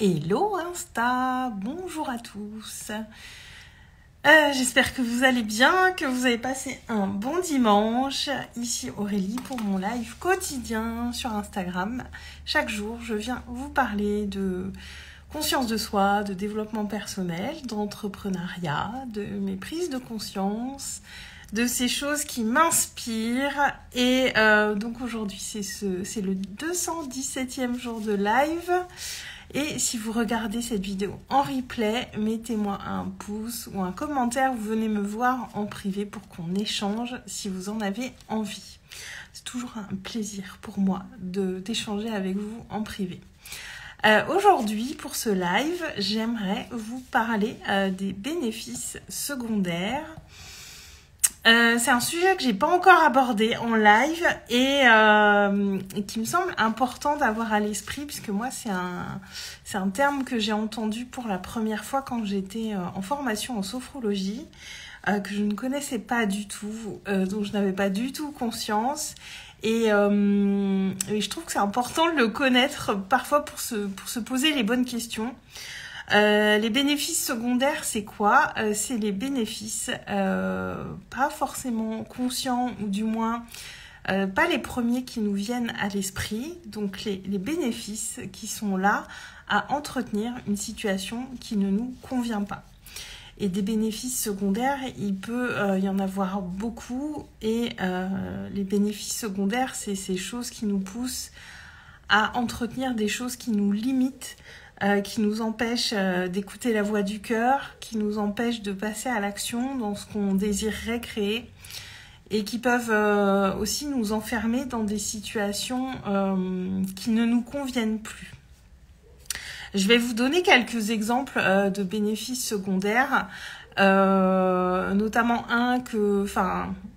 Hello Insta, bonjour à tous. J'espère que vous allez bien, que vous avez passé un bon dimanche. Ici Aurélie pour mon live quotidien sur Instagram. Chaque jour, je viens vous parler de conscience de soi, de développement personnel, d'entrepreneuriat, de mes prises de conscience, de ces choses qui m'inspirent. Et donc aujourd'hui, c'est le 217e jour de live. Et si vous regardez cette vidéo en replay, mettez-moi un pouce ou un commentaire, vous venez me voir en privé pour qu'on échange si vous en avez envie. C'est toujours un plaisir pour moi d'échanger avec vous en privé. Aujourd'hui, pour ce live, j'aimerais vous parler des bénéfices secondaires. C'est un sujet que j'ai pas encore abordé en live et qui me semble important d'avoir à l'esprit puisque moi c'est un terme que j'ai entendu pour la première fois quand j'étais en formation en sophrologie, que je ne connaissais pas du tout, dont je n'avais pas du tout conscience et je trouve que c'est important de le connaître parfois pour se poser les bonnes questions. Les bénéfices secondaires, c'est quoi? C'est les bénéfices pas forcément conscients ou du moins pas les premiers qui nous viennent à l'esprit. Donc les bénéfices qui sont là à entretenir une situation qui ne nous convient pas. Et des bénéfices secondaires, il peut y en avoir beaucoup. Et les bénéfices secondaires, c'est ces choses qui nous poussent à entretenir des choses qui nous limitent, qui nous empêchent d'écouter la voix du cœur, qui nous empêchent de passer à l'action dans ce qu'on désirerait créer et qui peuvent aussi nous enfermer dans des situations qui ne nous conviennent plus. Je vais vous donner quelques exemples de bénéfices secondaires, notamment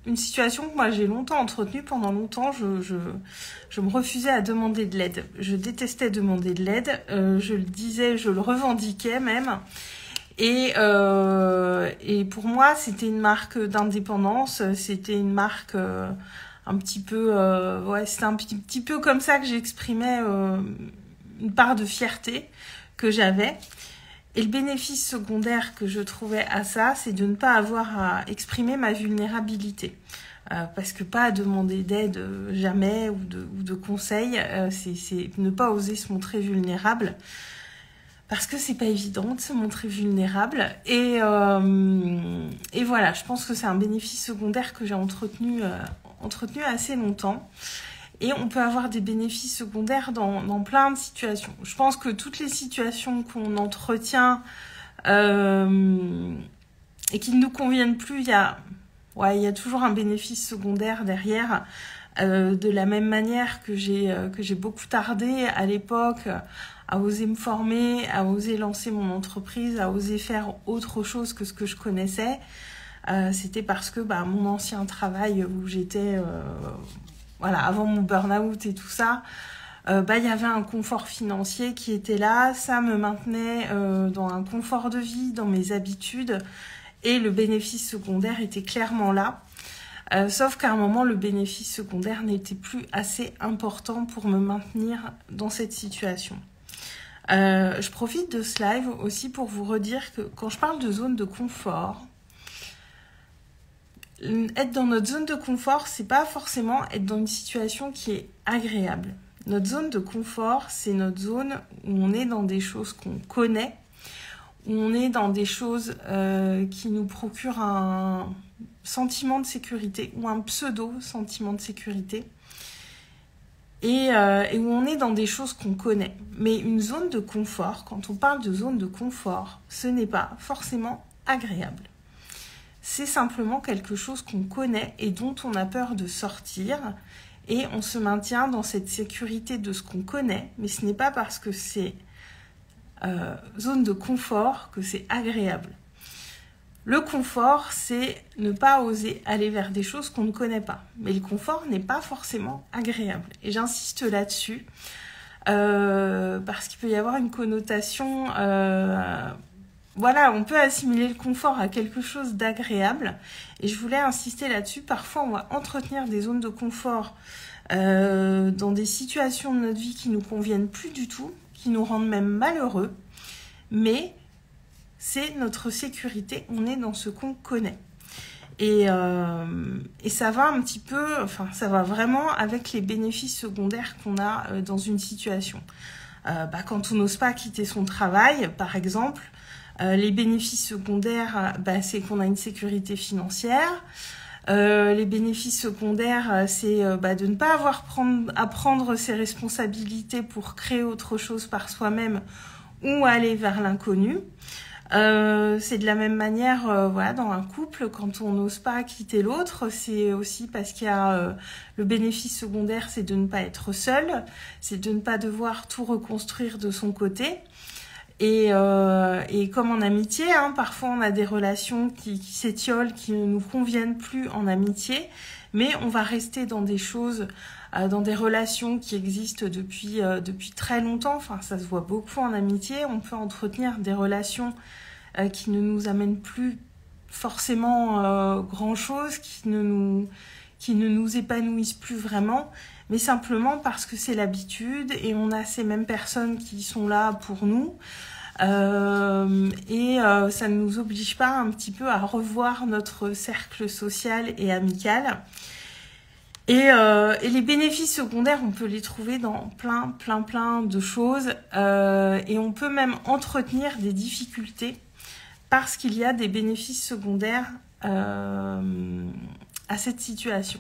une situation que moi j'ai longtemps entretenue. Pendant longtemps, je me refusais à demander de l'aide. Je détestais demander de l'aide. Je le disais, je le revendiquais même. Et pour moi, c'était une marque d'indépendance. C'était une marque un petit peu, c'était un petit peu comme ça que j'exprimais une part de fierté que j'avais. Et le bénéfice secondaire que je trouvais à ça, c'est de ne pas avoir à exprimer ma vulnérabilité. Parce que pas demander d'aide jamais ou de conseils, c'est ne pas oser se montrer vulnérable. Parce que c'est pas évident de se montrer vulnérable. Et voilà, je pense que c'est un bénéfice secondaire que j'ai entretenu assez longtemps. Et on peut avoir des bénéfices secondaires dans plein de situations. Je pense que toutes les situations qu'on entretient et qui ne nous conviennent plus, il y a toujours un bénéfice secondaire derrière. De la même manière que j'ai beaucoup tardé à l'époque à oser me former, à oser lancer mon entreprise, à oser faire autre chose que ce que je connaissais. C'était parce que mon ancien travail où j'étais... avant mon burn-out et tout ça, il y avait un confort financier qui était là, ça me maintenait dans un confort de vie, dans mes habitudes, et le bénéfice secondaire était clairement là. Sauf qu'à un moment, le bénéfice secondaire n'était plus assez important pour me maintenir dans cette situation. Je profite de ce live aussi pour vous redire que quand je parle de zone de confort, être dans notre zone de confort, c'est pas forcément être dans une situation qui est agréable. Notre zone de confort, c'est notre zone où on est dans des choses qu'on connaît, où on est dans des choses qui nous procurent un sentiment de sécurité ou un pseudo-sentiment de sécurité et où on est dans des choses qu'on connaît. Mais une zone de confort, quand on parle de zone de confort, ce n'est pas forcément agréable. C'est simplement quelque chose qu'on connaît et dont on a peur de sortir et on se maintient dans cette sécurité de ce qu'on connaît, mais ce n'est pas parce que c'est zone de confort que c'est agréable. Le confort, c'est ne pas oser aller vers des choses qu'on ne connaît pas. Mais le confort n'est pas forcément agréable. Et j'insiste là-dessus parce qu'il peut y avoir une connotation... on peut assimiler le confort à quelque chose d'agréable. Et je voulais insister là-dessus. Parfois, on va entretenir des zones de confort dans des situations de notre vie qui nous conviennent plus du tout, qui nous rendent même malheureux, mais c'est notre sécurité, on est dans ce qu'on connaît. Et ça va un petit peu, enfin ça va vraiment avec les bénéfices secondaires qu'on a dans une situation. Quand on n'ose pas quitter son travail, par exemple, les bénéfices secondaires, c'est qu'on a une sécurité financière. Les bénéfices secondaires, c'est de ne pas avoir à prendre ses responsabilités pour créer autre chose par soi-même ou aller vers l'inconnu. C'est de la même manière, dans un couple, quand on n'ose pas quitter l'autre, c'est aussi parce qu'il y a le bénéfice secondaire, c'est de ne pas être seul, c'est de ne pas devoir tout reconstruire de son côté. Et comme en amitié, parfois on a des relations qui s'étiolent, qui ne nous conviennent plus en amitié, mais on va rester dans des choses, dans des relations qui existent depuis très longtemps. Enfin, ça se voit beaucoup en amitié. On peut entretenir des relations qui ne nous amènent plus forcément grand-chose, qui ne nous épanouissent plus vraiment, mais simplement parce que c'est l'habitude et on a ces mêmes personnes qui sont là pour nous. Ça ne nous oblige pas un petit peu à revoir notre cercle social et amical. Et les bénéfices secondaires, on peut les trouver dans plein de choses. Et on peut même entretenir des difficultés parce qu'il y a des bénéfices secondaires à cette situation.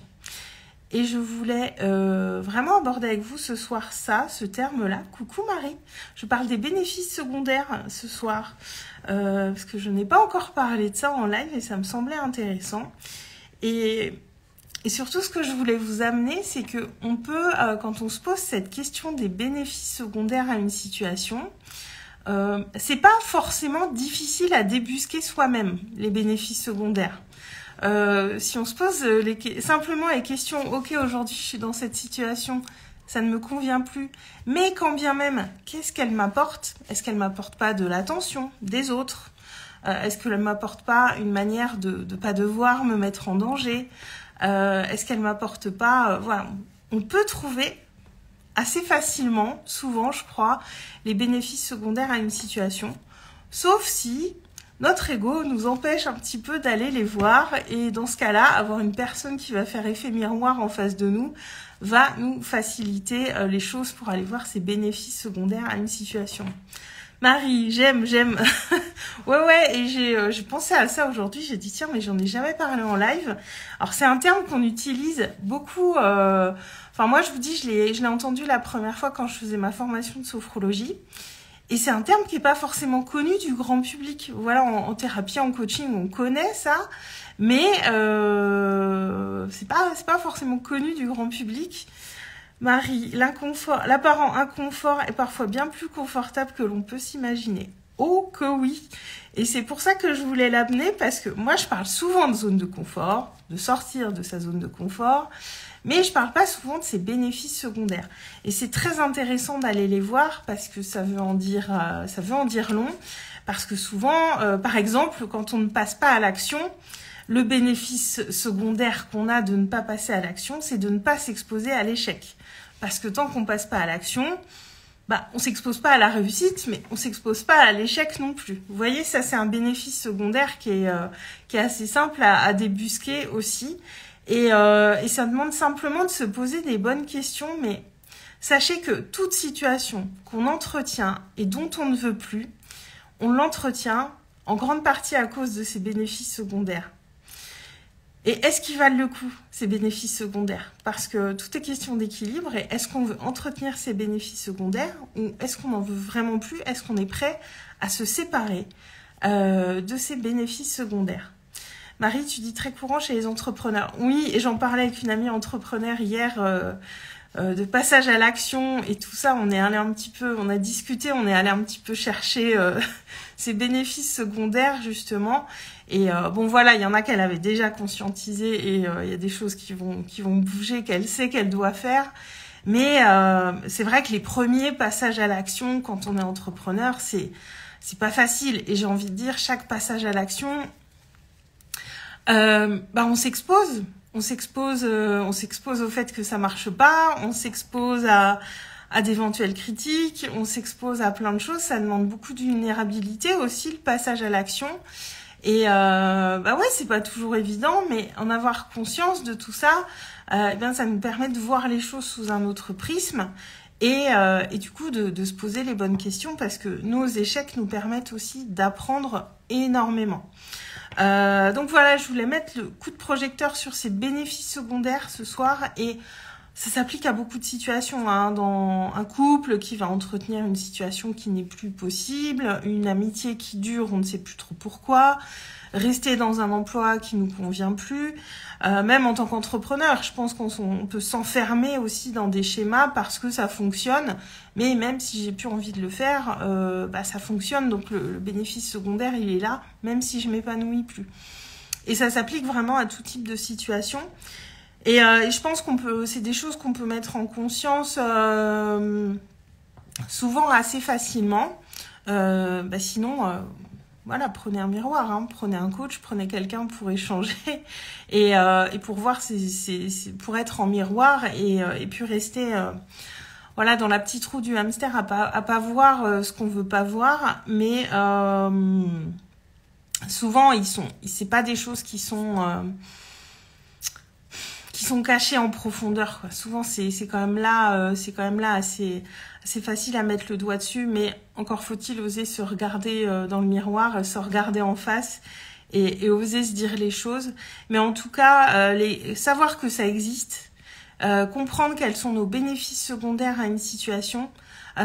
Et je voulais vraiment aborder avec vous ce soir ce terme-là. Coucou Marie, je parle des bénéfices secondaires ce soir, parce que je n'ai pas encore parlé de ça en live et ça me semblait intéressant. Et surtout, ce que je voulais vous amener, c'est que on peut, quand on se pose cette question des bénéfices secondaires à une situation, c'est pas forcément difficile à débusquer soi-même, les bénéfices secondaires. Si on se pose simplement les questions, ok, aujourd'hui je suis dans cette situation, ça ne me convient plus, mais quand bien même, qu'est-ce qu'elle m'apporte? Est-ce qu'elle m'apporte pas de l'attention des autres? Est-ce qu'elle m'apporte pas une manière de ne pas devoir me mettre en danger? Est-ce qu'elle m'apporte pas... voilà, on peut trouver assez facilement, souvent je crois, les bénéfices secondaires à une situation, sauf si notre ego nous empêche un petit peu d'aller les voir, et dans ce cas-là, avoir une personne qui va faire effet miroir en face de nous va nous faciliter les choses pour aller voir ces bénéfices secondaires à une situation. Marie, j'aime. ouais, et j'ai pensé à ça aujourd'hui, j'ai dit tiens, mais j'en ai jamais parlé en live. Alors c'est un terme qu'on utilise beaucoup, enfin moi je vous dis, je l'ai entendu la première fois quand je faisais ma formation de sophrologie. Et c'est un terme qui n'est pas forcément connu du grand public. Voilà, en thérapie, en coaching, on connaît ça, mais c'est pas forcément connu du grand public. Marie, l'apparent inconfort est parfois bien plus confortable que l'on peut s'imaginer. Oh que oui! Et c'est pour ça que je voulais l'amener, parce que moi je parle souvent de zone de confort, de sortir de sa zone de confort, mais je parle pas souvent de ces bénéfices secondaires. Et c'est très intéressant d'aller les voir parce que ça veut en dire long. Parce que souvent, par exemple, quand on ne passe pas à l'action, le bénéfice secondaire qu'on a de ne pas passer à l'action, c'est de ne pas s'exposer à l'échec. Parce que tant qu'on passe pas à l'action, on s'expose pas à la réussite, mais on s'expose pas à l'échec non plus. Vous voyez, ça c'est un bénéfice secondaire qui est assez simple à débusquer aussi. Et ça demande simplement de se poser des bonnes questions, mais sachez que toute situation qu'on entretient et dont on ne veut plus, on l'entretient en grande partie à cause de ces bénéfices secondaires. Et est-ce qu'ils valent le coup, ces bénéfices secondaires? Parce que tout est question d'équilibre, et est-ce qu'on veut entretenir ces bénéfices secondaires ou est-ce qu'on n'en veut vraiment plus? Est-ce qu'on est prêt à se séparer de ces bénéfices secondaires? Marie, tu dis très courant chez les entrepreneurs. Oui, et j'en parlais avec une amie entrepreneur hier de passage à l'action et tout ça. On a discuté, on est allé un petit peu chercher ces bénéfices secondaires justement. Et voilà, il y en a qu'elle avait déjà conscientisé et il y a des choses qui vont bouger, qu'elle sait qu'elle doit faire. Mais c'est vrai que les premiers passages à l'action quand on est entrepreneur, c'est pas facile. Et j'ai envie de dire, chaque passage à l'action, on s'expose. on s'expose au fait que ça marche pas, on s'expose à d'éventuelles critiques, on s'expose à plein de choses, ça demande beaucoup de vulnérabilité aussi, le passage à l'action. Et bah ouais, c'est pas toujours évident, mais en avoir conscience de tout ça, eh bien ça nous permet de voir les choses sous un autre prisme et du coup de se poser les bonnes questions parce que nos échecs nous permettent aussi d'apprendre énormément. Donc voilà, je voulais mettre le coup de projecteur sur ces bénéfices secondaires ce soir et ça s'applique à beaucoup de situations, hein, dans un couple qui va entretenir une situation qui n'est plus possible, une amitié qui dure, on ne sait plus trop pourquoi, rester dans un emploi qui nous convient plus, même en tant qu'entrepreneur, je pense qu'on peut s'enfermer aussi dans des schémas parce que ça fonctionne, mais même si j'ai plus envie de le faire, bah ça fonctionne, donc le bénéfice secondaire il est là, même si je m'épanouis plus. Et ça s'applique vraiment à tout type de situation. Et je pense c'est des choses qu'on peut mettre en conscience souvent assez facilement. Bah sinon, voilà, prenez un miroir, hein, prenez un coach, prenez quelqu'un pour échanger et pour voir, pour être en miroir et puis rester voilà dans la petite roue du hamster à pas voir ce qu'on veut pas voir, mais souvent c'est pas des choses qui sont cachés en profondeur, quoi. Souvent c'est quand même là assez facile à mettre le doigt dessus, mais encore faut-il oser se regarder dans le miroir, se regarder en face et oser se dire les choses. Mais en tout cas, savoir que ça existe, comprendre quels sont nos bénéfices secondaires à une situation,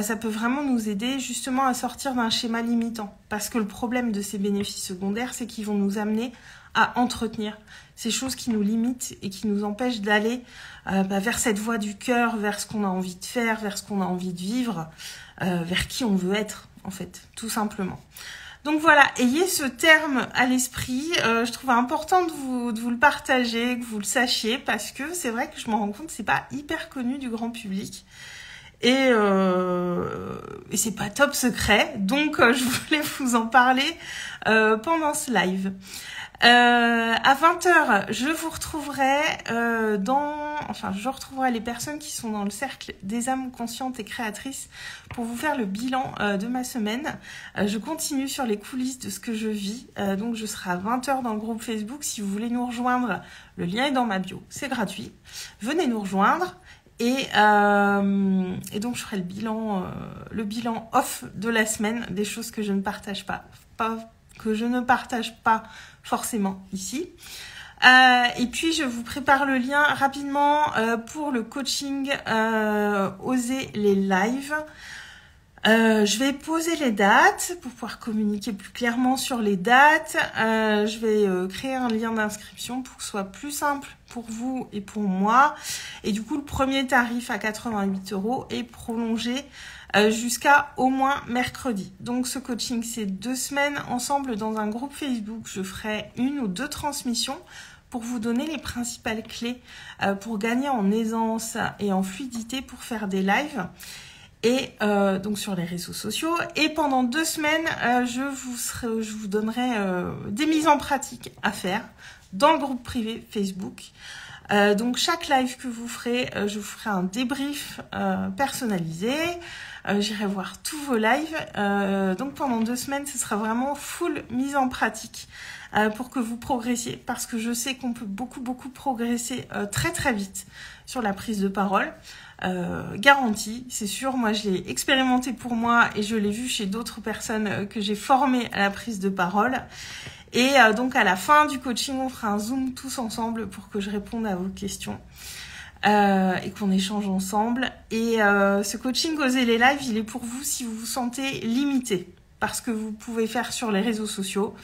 ça peut vraiment nous aider justement à sortir d'un schéma limitant. Parce que le problème de ces bénéfices secondaires, c'est qu'ils vont nous amener à entretenir ces choses qui nous limitent et qui nous empêchent d'aller vers cette voie du cœur, vers ce qu'on a envie de faire, vers ce qu'on a envie de vivre, vers qui on veut être, en fait, tout simplement. Donc voilà, ayez ce terme à l'esprit. Je trouve important de vous le partager, que vous le sachiez, parce que c'est vrai que je me rends compte que c'est pas hyper connu du grand public. Et c'est pas top secret, donc je voulais vous en parler pendant ce live. À 20h, je vous retrouverai je retrouverai les personnes qui sont dans le cercle des âmes conscientes et créatrices pour vous faire le bilan de ma semaine. Je continue sur les coulisses de ce que je vis, donc je serai à 20h dans le groupe Facebook. Si vous voulez nous rejoindre, le lien est dans ma bio, c'est gratuit. Venez nous rejoindre. Et donc je ferai le bilan off de la semaine, des choses que je ne partage pas forcément ici. Et puis je vous prépare le lien rapidement pour le coaching Oser les lives. Je vais poser les dates pour pouvoir communiquer plus clairement sur les dates. Je vais créer un lien d'inscription pour que ce soit plus simple pour vous et pour moi. Et du coup, le premier tarif à 88 € est prolongé jusqu'à au moins mercredi. Donc ce coaching, c'est 2 semaines ensemble dans un groupe Facebook. Je ferai 1 ou 2 transmissions pour vous donner les principales clés pour gagner en aisance et en fluidité pour faire des lives. Et donc sur les réseaux sociaux. Et pendant 2 semaines, je vous donnerai des mises en pratique à faire dans le groupe privé Facebook. Donc chaque live que vous ferez, je vous ferai un débrief personnalisé. J'irai voir tous vos lives. Donc pendant 2 semaines, ce sera vraiment full mise en pratique pour que vous progressiez. Parce que je sais qu'on peut beaucoup progresser très très vite sur la prise de parole. Garantie, c'est sûr, moi je l'ai expérimenté pour moi et je l'ai vu chez d'autres personnes que j'ai formées à la prise de parole. Et donc à la fin du coaching, on fera un zoom tous ensemble pour que je réponde à vos questions et qu'on échange ensemble. Et ce coaching Oser les lives, il est pour vous si vous vous sentez limité par ce que vous pouvez faire sur les réseaux sociaux.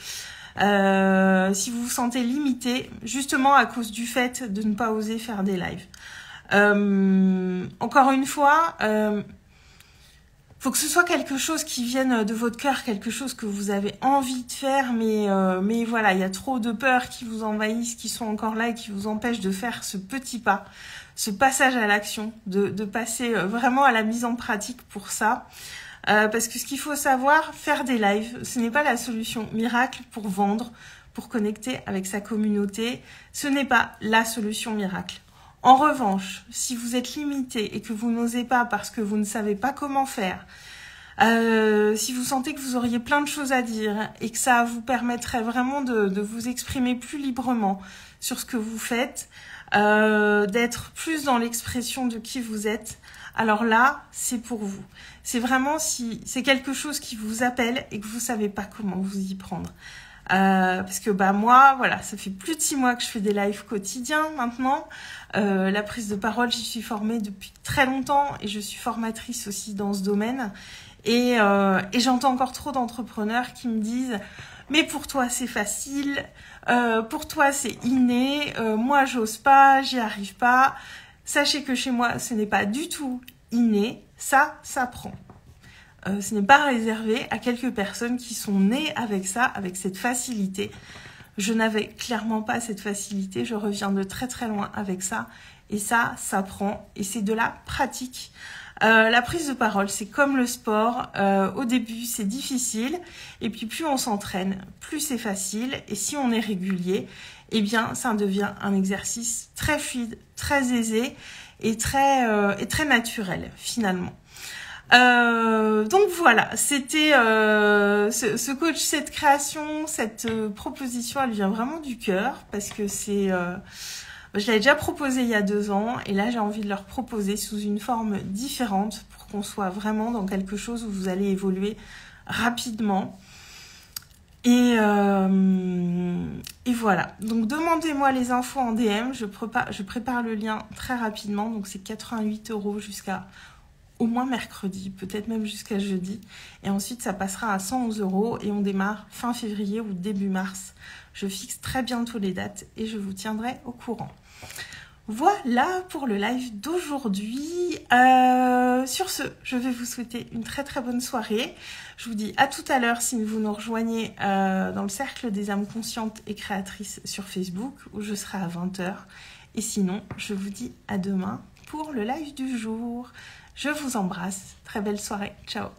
Si vous vous sentez limité justement à cause du fait de ne pas oser faire des lives. Encore une fois, faut que ce soit quelque chose qui vienne de votre cœur, quelque chose que vous avez envie de faire, mais voilà, il y a trop de peurs qui vous envahissent, qui sont encore là et qui vous empêchent de faire ce petit pas, ce passage à l'action, de passer vraiment à la mise en pratique pour ça. Parce que ce qu'il faut savoir, faire des lives, ce n'est pas la solution miracle pour vendre, pour connecter avec sa communauté. Ce n'est pas la solution miracle. En revanche, si vous êtes limité et que vous n'osez pas parce que vous ne savez pas comment faire, si vous sentez que vous auriez plein de choses à dire et que ça vous permettrait vraiment de vous exprimer plus librement sur ce que vous faites, d'être plus dans l'expression de qui vous êtes, alors là, c'est pour vous. C'est vraiment si c'est quelque chose qui vous appelle et que vous savez pas comment vous y prendre. Parce que moi, voilà, ça fait plus de 6 mois que je fais des lives quotidiens maintenant. La prise de parole, j'y suis formée depuis très longtemps et je suis formatrice aussi dans ce domaine. Et j'entends encore trop d'entrepreneurs qui me disent « Mais pour toi, c'est facile, pour toi, c'est inné, moi, j'ose pas, j'y arrive pas. » Sachez que chez moi, ce n'est pas du tout inné, ça s'apprend. Ce n'est pas réservé à quelques personnes qui sont nées avec ça, avec cette facilité. Je n'avais clairement pas cette facilité, je reviens de très très loin avec ça. Et ça s'apprend et c'est de la pratique. La prise de parole, c'est comme le sport. Au début, c'est difficile. Et puis, plus on s'entraîne, plus c'est facile. Et si on est régulier, eh bien, ça devient un exercice très fluide, très aisé et très naturel, finalement. Donc voilà, c'était ce coach, cette création, cette proposition, elle vient vraiment du cœur parce que c'est... je l'avais déjà proposé il y a 2 ans et là j'ai envie de le proposer sous une forme différente pour qu'on soit vraiment dans quelque chose où vous allez évoluer rapidement. Et voilà, donc demandez-moi les infos en DM, je prépare le lien très rapidement, donc c'est 88 € jusqu'à au moins mercredi, peut-être même jusqu'à jeudi. Et ensuite, ça passera à 111 € et on démarre fin février ou début mars. Je fixe très bientôt les dates et je vous tiendrai au courant. Voilà pour le live d'aujourd'hui. Sur ce, je vais vous souhaiter une très très bonne soirée. Je vous dis à tout à l'heure si vous nous rejoignez dans le cercle des âmes conscientes et créatrices sur Facebook où je serai à 20 h. Et sinon, je vous dis à demain pour le live du jour. Je vous embrasse. Très belle soirée. Ciao.